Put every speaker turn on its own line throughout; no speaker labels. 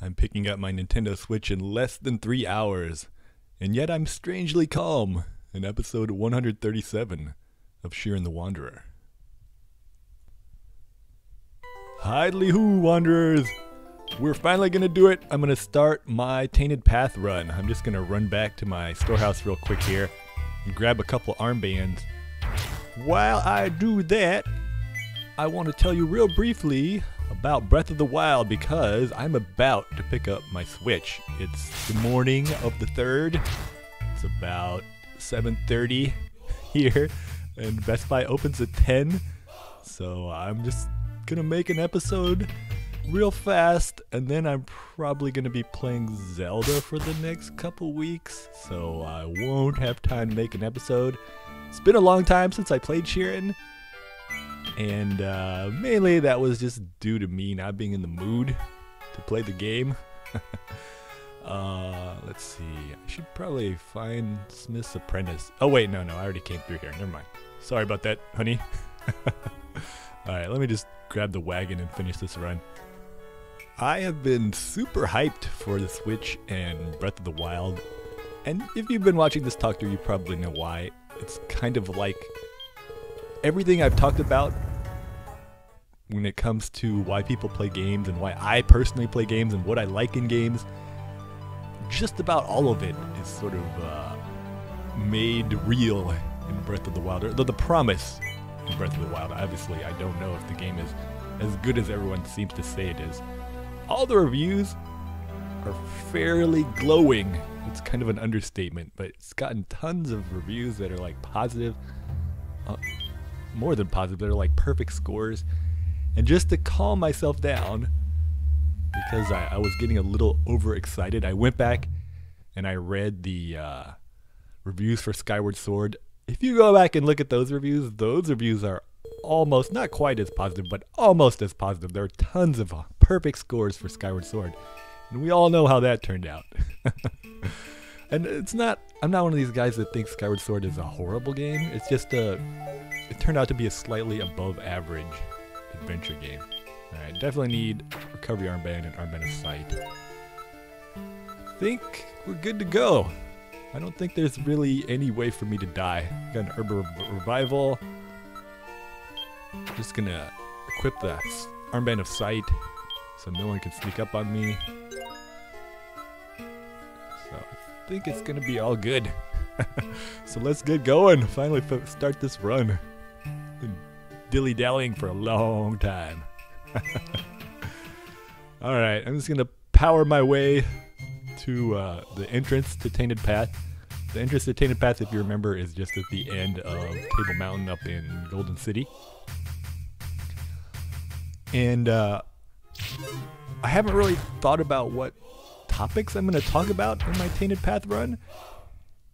I'm picking up my Nintendo Switch in less than 3 hours, and yet I'm strangely calm in episode 137 of Shiren the Wanderer. Hidely hoo, Wanderers! We're finally gonna do it. I'm gonna start my Tainted Path run. I'm just gonna run back to my storehouse real quick here and grab a couple armbands. While I do that, I want to tell you real briefly about Breath of the Wild because I'm about to pick up my Switch. It's the morning of the 3rd. It's about 7:30 here, and Best Buy opens at 10. So I'm just gonna make an episode real fast, and then I'm probably gonna be playing Zelda for the next couple weeks, so I won't have time to make an episode. It's been a long time since I played Shiren, and mainly that was just due to me not being in the mood to play the game. Let's see, I should probably find Smith's Apprentice. Oh wait, no, I already came through here, never mind. Sorry about that, honey. Alright, let me just grab the wagon and finish this run. I have been super hyped for the Switch and Breath of the Wild, and if you've been watching this talk through, you probably know why. It's kind of like everything I've talked about when it comes to why people play games and why I personally play games and what I like in games. Just about all of it is sort of made real in Breath of the Wild, or the promise in Breath of the Wild. Obviously, I don't know if the game is as good as everyone seems to say it is. All the reviews are fairly glowing. It's kind of an understatement, but it's gotten tons of reviews that are like positive, more than positive, they're like perfect scores. And just to calm myself down, because I was getting a little overexcited, I went back and I read the reviews for Skyward Sword. If you go back and look at those reviews are almost, not quite as positive, but almost as positive. There are tons of perfect scores for Skyward Sword, and we all know how that turned out. And I'm not one of these guys that thinks Skyward Sword is a horrible game. It's just it turned out to be a slightly above average adventure game. Alright, definitely need Recovery Armband and Armband of Sight. I think we're good to go. I don't think there's really any way for me to die. Got an Herb Revival. Just gonna equip the Armband of Sight so no one can sneak up on me. So I think it's gonna be all good. So let's get going. Finally start this run. Been dilly-dallying for a long time. Alright, I'm just gonna power my way to the entrance to Tainted Path. The entrance to Tainted Path, if you remember, is just at the end of Table Mountain up in Golden City. And I haven't really thought about what topics I'm going to talk about in my Tainted Path run.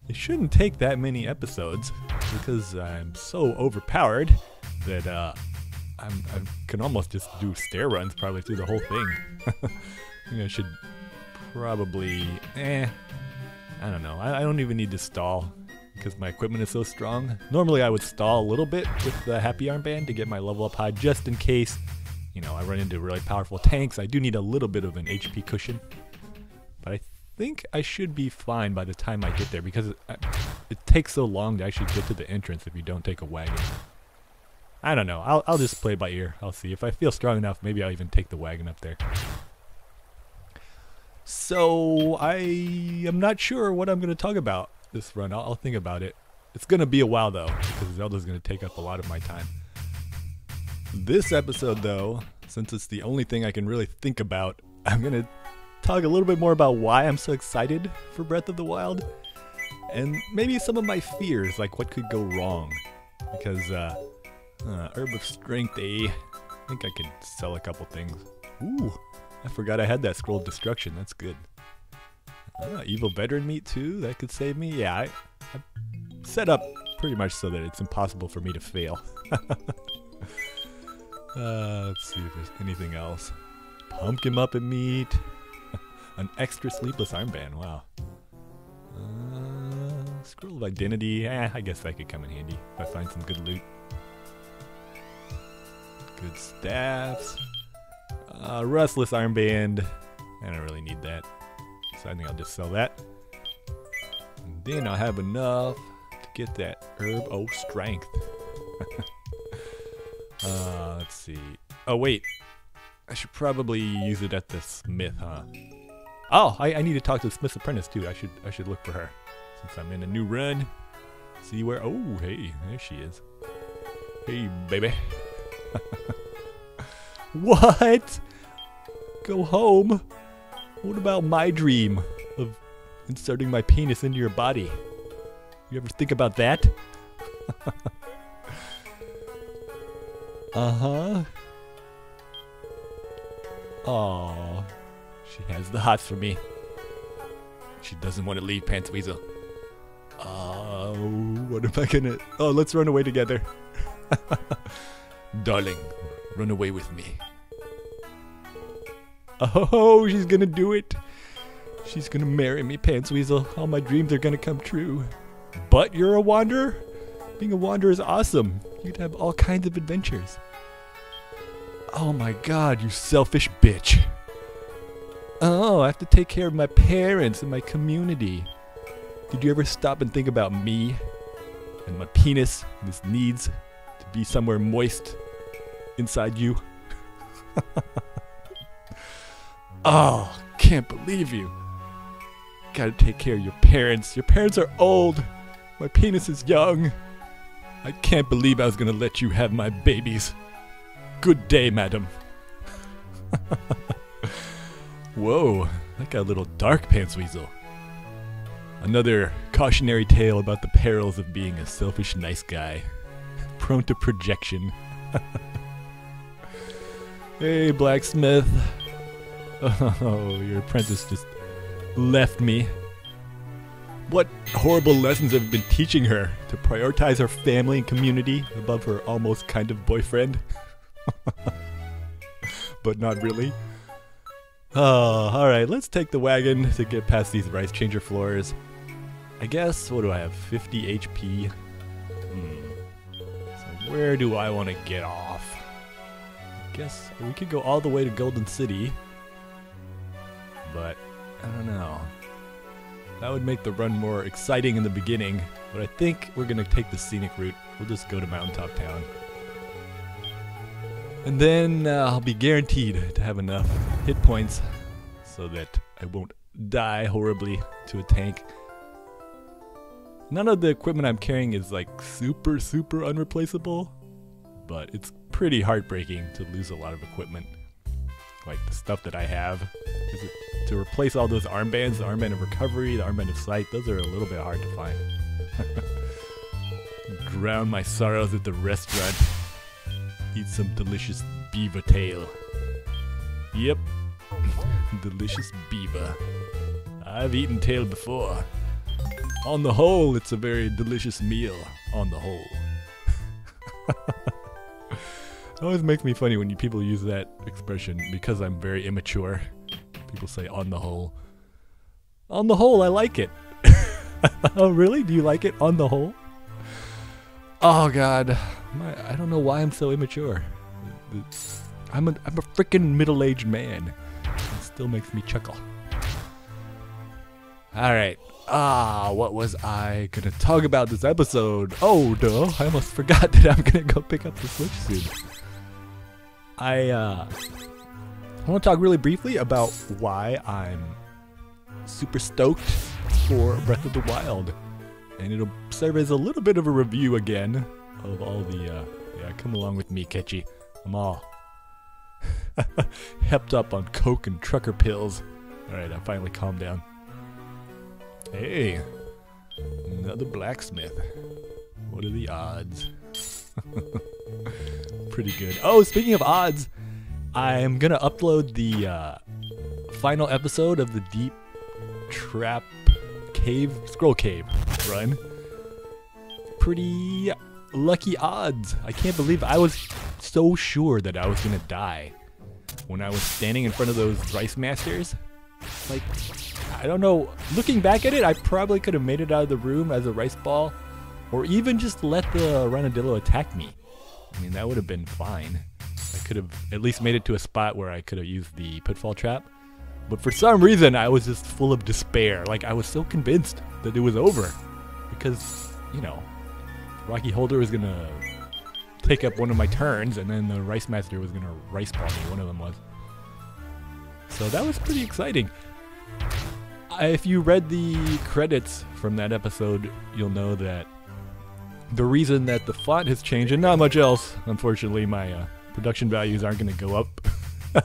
It shouldn't take that many episodes because I'm so overpowered that I can almost just do stair runs probably through the whole thing. I think I should probably, I don't know. I don't even need to stall because my equipment is so strong. Normally I would stall a little bit with the Happy Armband to get my level up high just in case, I run into really powerful tanks. I do need a little bit of an HP cushion. But I think I should be fine by the time I get there because it takes so long to actually get to the entrance if you don't take a wagon. I don't know. I'll just play by ear. I'll see. If I feel strong enough, maybe I'll even take the wagon up there. So I am not sure what I'm going to talk about this run. I'll think about it. It's going to be a while though, because Zelda's going to take up a lot of my time. This episode though, since it's the only thing I can really think about, I'm going to talk a little bit more about why I'm so excited for Breath of the Wild, and maybe some of my fears, like what could go wrong. Because Herb of Strength, I think I could sell a couple things. Ooh, I forgot I had that Scroll of Destruction. That's good. Evil Veteran Meat too, that could save me. Yeah, I set up pretty much so that it's impossible for me to fail. Let's see if there's anything else. Pumpkin Muppet Meat. An extra Sleepless Armband, wow. Scroll of Identity, I guess that could come in handy if I find some good loot. Good staffs. Rustless Armband. I don't really need that. So I think I'll just sell that. And then I'll have enough to get that herb. Oh, strength. Let's see. Oh, wait. I should probably use it at the smith, huh? Oh, I need to talk to the smith's apprentice, too. I should look for her. Since I'm in a new run. See where... Oh, hey. There she is. Hey, baby. What? Go home? What about my dream of inserting my penis into your body? You ever think about that? Uh-huh. Aww. She has the hots for me. She doesn't want to leave, Pants Weasel. Oh, what am I gonna... Oh, let's run away together. Darling, run away with me. Oh, she's gonna do it. She's gonna marry me, Pants Weasel. All my dreams are gonna come true. But you're a wanderer? Being a wanderer is awesome. You'd have all kinds of adventures. Oh my god, you selfish bitch. Oh, I have to take care of my parents and my community. Did you ever stop and think about me? And my penis and its needs to be somewhere moist inside you? Oh, can't believe you. Gotta take care of your parents. Your parents are old. My penis is young. I can't believe I was gonna let you have my babies. Good day, madam. Whoa, that got a little dark, Pants Weasel. Another cautionary tale about the perils of being a selfish nice guy. Prone to projection. Hey, blacksmith. Oh, your apprentice just left me. What horrible lessons have you been teaching her to prioritize her family and community above her almost kind of boyfriend? But not really. Oh, alright, let's take the wagon to get past these rice changer floors. I guess, what do I have, 50 HP? So where do I want to get off? I guess we could go all the way to Golden City. But, I don't know. That would make the run more exciting in the beginning, but I think we're going to take the scenic route. We'll just go to Mountaintop Town. And then I'll be guaranteed to have enough hit points so that I won't die horribly to a tank. None of the equipment I'm carrying is like super unreplaceable, but it's pretty heartbreaking to lose a lot of equipment. Like the stuff that I have. To replace all those armbands, the armband of recovery, the armband of sight, those are a little bit hard to find. Drown my sorrows at the restaurant. Eat some delicious beaver tail. Yep, delicious beaver. I've eaten tail before. On the whole, it's a very delicious meal. On the whole. It always makes me funny when people use that expression because I'm very immature. People say on the whole. On the whole, I like it. Oh, really? Do you like it on the whole? Oh, God. I don't know why I'm so immature. I'm a freaking middle-aged man. It still makes me chuckle. Alright. What was I gonna talk about this episode? Oh, duh. I almost forgot that I'm gonna go pick up the Switch soon. I want to talk really briefly about why I'm super stoked for Breath of the Wild. And it'll serve as a little bit of a review again of all the, yeah, come along with me, Ketchy. I'm all hepped up on coke and trucker pills. Alright, I finally calmed down. Hey, another blacksmith. What are the odds? Pretty good. Oh, speaking of odds, I'm gonna upload the final episode of the Deep Trap Cave, Scroll Cave run. Pretty lucky odds. I can't believe I was so sure that I was gonna die when I was standing in front of those Rice Masters. Like, I don't know. Looking back at it, I probably could have made it out of the room as a rice ball, or even just let the Ranadillo attack me. I mean, that would have been fine. I could have at least made it to a spot where I could have used the pitfall trap. But for some reason, I was just full of despair. Like, I was so convinced that it was over. Because, you know, Rocky Holder was going to take up one of my turns, and then the Rice Master was going to rice ball me. One of them was. So that was pretty exciting. If you read the credits from that episode, you'll know that the reason that the font has changed, and not much else, unfortunately, my production values aren't going to go up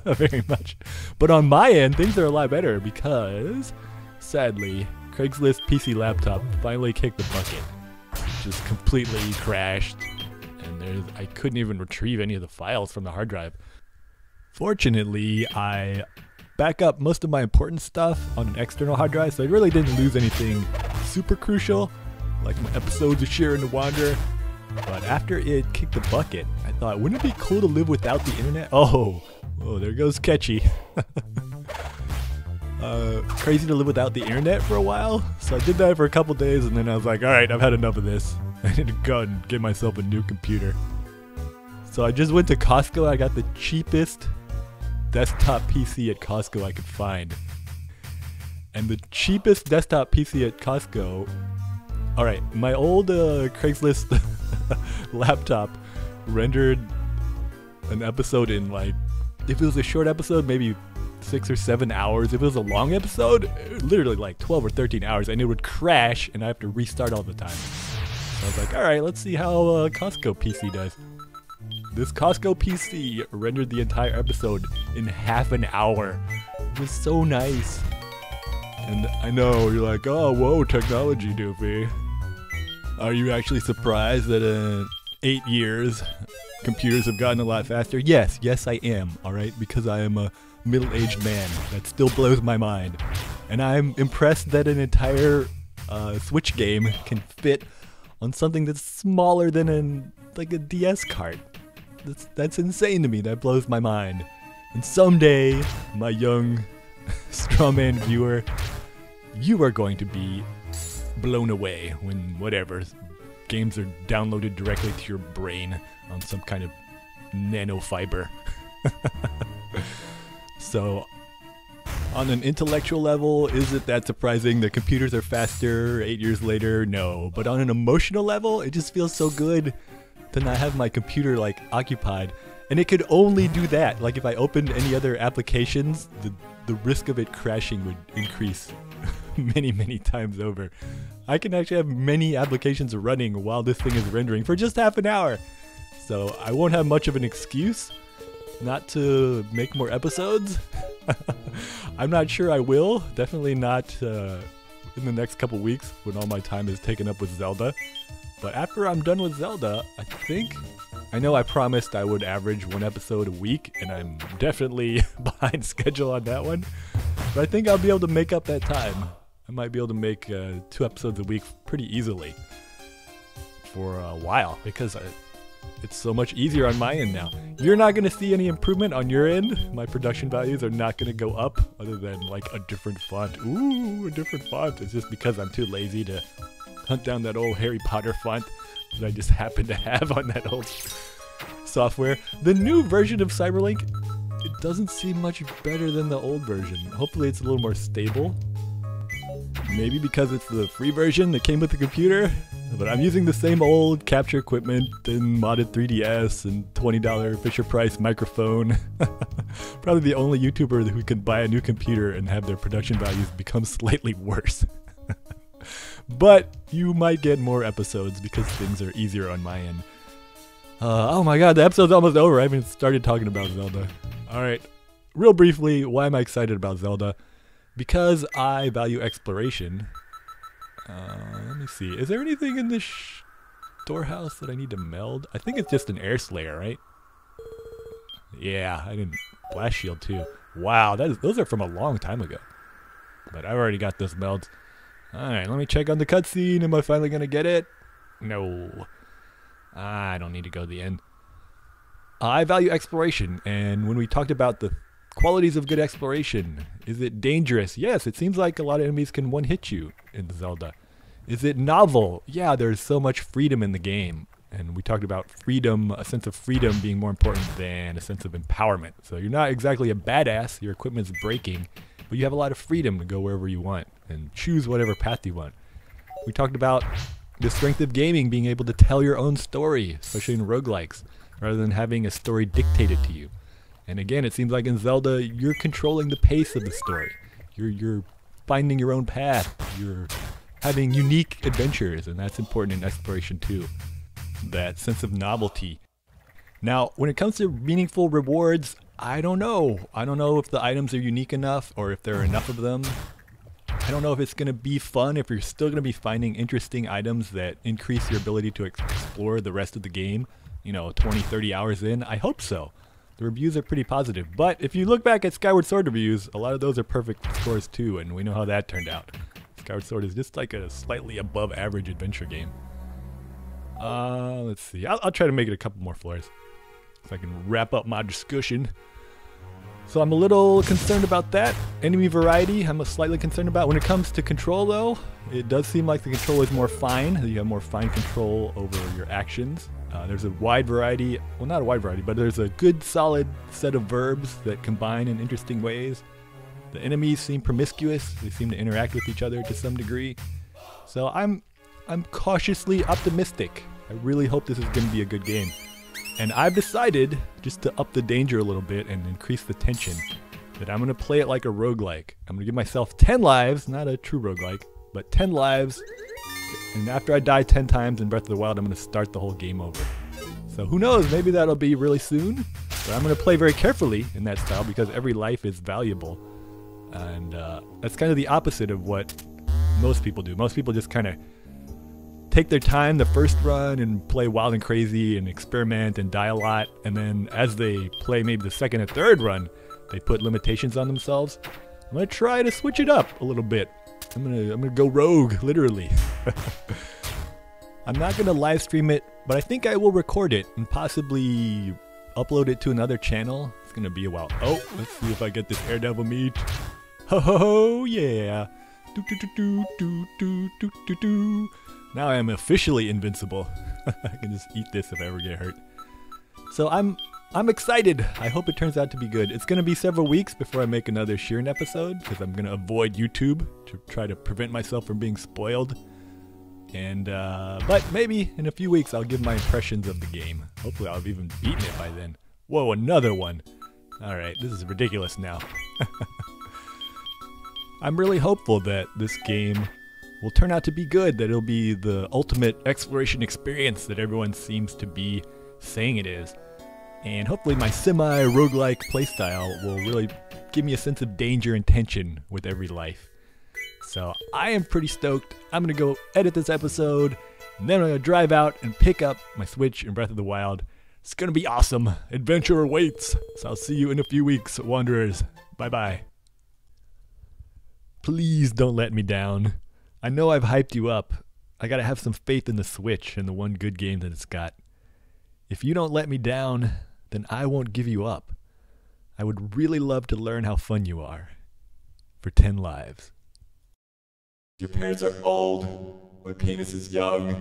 very much. But on my end, things are a lot better because, sadly, Craigslist PC laptop finally kicked the bucket. Just completely crashed, and I couldn't even retrieve any of the files from the hard drive. Fortunately, I back up most of my important stuff on an external hard drive, so I really didn't lose anything super crucial, like my episodes of Shiren the Wanderer. But after it kicked the bucket, I thought, wouldn't it be cool to live without the internet? Oh, there goes Catchy. Crazy to live without the internet for a while. So I did that for a couple days, and then I was like, alright, I've had enough of this. I need to go and get myself a new computer. So I just went to Costco. I got the cheapest desktop PC at Costco I could find. And the cheapest desktop PC at Costco... Alright, my old Craigslist laptop rendered an episode in, like, if it was a short episode, maybe 6 or 7 hours. If it was a long episode, literally like 12 or 13 hours, and it would crash, and I have to restart all the time. So I was like, alright, let's see how Costco PC does. This Costco PC rendered the entire episode in half an hour. It was so nice. And I know, you're like, oh, whoa, technology, Doofy. Are you actually surprised that in 8 years, computers have gotten a lot faster? Yes, I am, alright? Because I am a middle-aged man. That still blows my mind. And I'm impressed that an entire Switch game can fit on something that's smaller than like a DS cart. That's insane to me. That blows my mind. And someday, my young strawman viewer, you are going to be blown away when whatever games are downloaded directly to your brain on some kind of nanofiber. So, on an intellectual level, is it that surprising that computers are faster 8 years later? No. But on an emotional level, it just feels so good to not have my computer, like, occupied. And it could only do that. Like, if I opened any other applications, the risk of it crashing would increase many times over. I can actually have many applications running while this thing is rendering for just half an hour. So I won't have much of an excuse not to make more episodes. I'm not sure I will. Definitely not in the next couple weeks when all my time is taken up with Zelda. But after I'm done with Zelda, I know I promised I would average 1 episode a week, and I'm definitely behind schedule on that one. But I think I'll be able to make up that time. I might be able to make 2 episodes a week pretty easily for a while, because it's so much easier on my end now. You're not going to see any improvement on your end. My production values are not going to go up other than like a different font. Ooh, a different font. It's just because I'm too lazy to hunt down that old Harry Potter font that I just happen to have on that old software. The new version of Cyberlink, it doesn't seem much better than the old version. Hopefully it's a little more stable. Maybe because it's the free version that came with the computer. But I'm using the same old capture equipment and modded 3DS and $20 Fisher-Price microphone. Probably the only YouTuber who can buy a new computer and have their production values become slightly worse. But you might get more episodes because things are easier on my end. Oh my god, the episode's almost over. I haven't started talking about Zelda. Alright, real briefly, why am I excited about Zelda? Because I value exploration. Let me see. Is there anything in this storehouse that I need to meld? I think it's just an air slayer, right? Yeah, I didn't... Blast shield too. Wow, those are from a long time ago. But I've already got those melds. Alright, let me check on the cutscene. Am I finally gonna get it? No. I don't need to go to the end. I value exploration, and when we talked about the qualities of good exploration, is it dangerous? Yes, it seems like a lot of enemies can one-hit you in Zelda. Is it novel? Yeah, there's so much freedom in the game. And we talked about freedom, a sense of freedom being more important than a sense of empowerment. So you're not exactly a badass, your equipment's breaking, but you have a lot of freedom to go wherever you want and choose whatever path you want. We talked about the strength of gaming, being able to tell your own story, especially in roguelikes, rather than having a story dictated to you. And again, it seems like in Zelda, you're controlling the pace of the story. You're finding your own path. You're having unique adventures, and that's important in exploration too. That sense of novelty. Now, when it comes to meaningful rewards, I don't know. I don't know if the items are unique enough or if there are enough of them. I don't know if it's going to be fun, if you're still going to be finding interesting items that increase your ability to explore the rest of the game, 20, 30 hours in. I hope so. The reviews are pretty positive. But if you look back at Skyward Sword reviews, a lot of those are perfect scores too, and we know how that turned out. Skyward Sword is just like a slightly above average adventure game. Let's see. I'll try to make it a couple more floors so I can wrap up my discussion. So I'm a little concerned about that. Enemy variety, I'm slightly concerned about. When it comes to control though, it does seem like the control is more fine. You have more fine control over your actions. There's a wide variety, well not a wide variety, but there's a good solid set of verbs that combine in interesting ways. The enemies seem promiscuous. They seem to interact with each other to some degree. So I'm cautiously optimistic. I really hope this is going to be a good game. And I've decided, just to up the danger a little bit and increase the tension, that I'm going to play it like a roguelike. I'm going to give myself 10 lives, not a true roguelike, but 10 lives. And after I die 10 times in Breath of the Wild, I'm going to start the whole game over. So who knows, maybe that'll be really soon. But I'm going to play very carefully in that style because every life is valuable. And that's kind of the opposite of what most people do. Most people just kind of take their time the first run and play wild and crazy and experiment and die a lot. And then as they play maybe the second and third run, they put limitations on themselves. I'm going to try to switch it up a little bit. I'm gonna go rogue, literally. I'm not going to live stream it, but I think I will record it and possibly upload it to another channel. It's going to be a while. Oh, let's see if I get this Daredevil meat. Ho ho ho, yeah. Do do do do do do do do do. Now I am officially invincible. I can just eat this if I ever get hurt. So I'm excited. I hope it turns out to be good. It's going to be several weeks before I make another Shiren episode because I'm going to avoid YouTube to try to prevent myself from being spoiled. And but maybe in a few weeks I'll give my impressions of the game. Hopefully I'll have even beaten it by then. Whoa, another one. Alright, this is ridiculous now. I'm really hopeful that this game will turn out to be good, that it'll be the ultimate exploration experience that everyone seems to be saying it is. And hopefully my semi-roguelike playstyle will really give me a sense of danger and tension with every life. So I am pretty stoked. I'm going to go edit this episode, and then I'm going to drive out and pick up my Switch in Breath of the Wild. It's going to be awesome. Adventure awaits. So I'll see you in a few weeks, Wanderers. Bye-bye. Please don't let me down. I know I've hyped you up. I gotta have some faith in the Switch and the one good game that it's got. If you don't let me down, then I won't give you up. I would really love to learn how fun you are. For 10 lives. Your parents are old. My penis is young.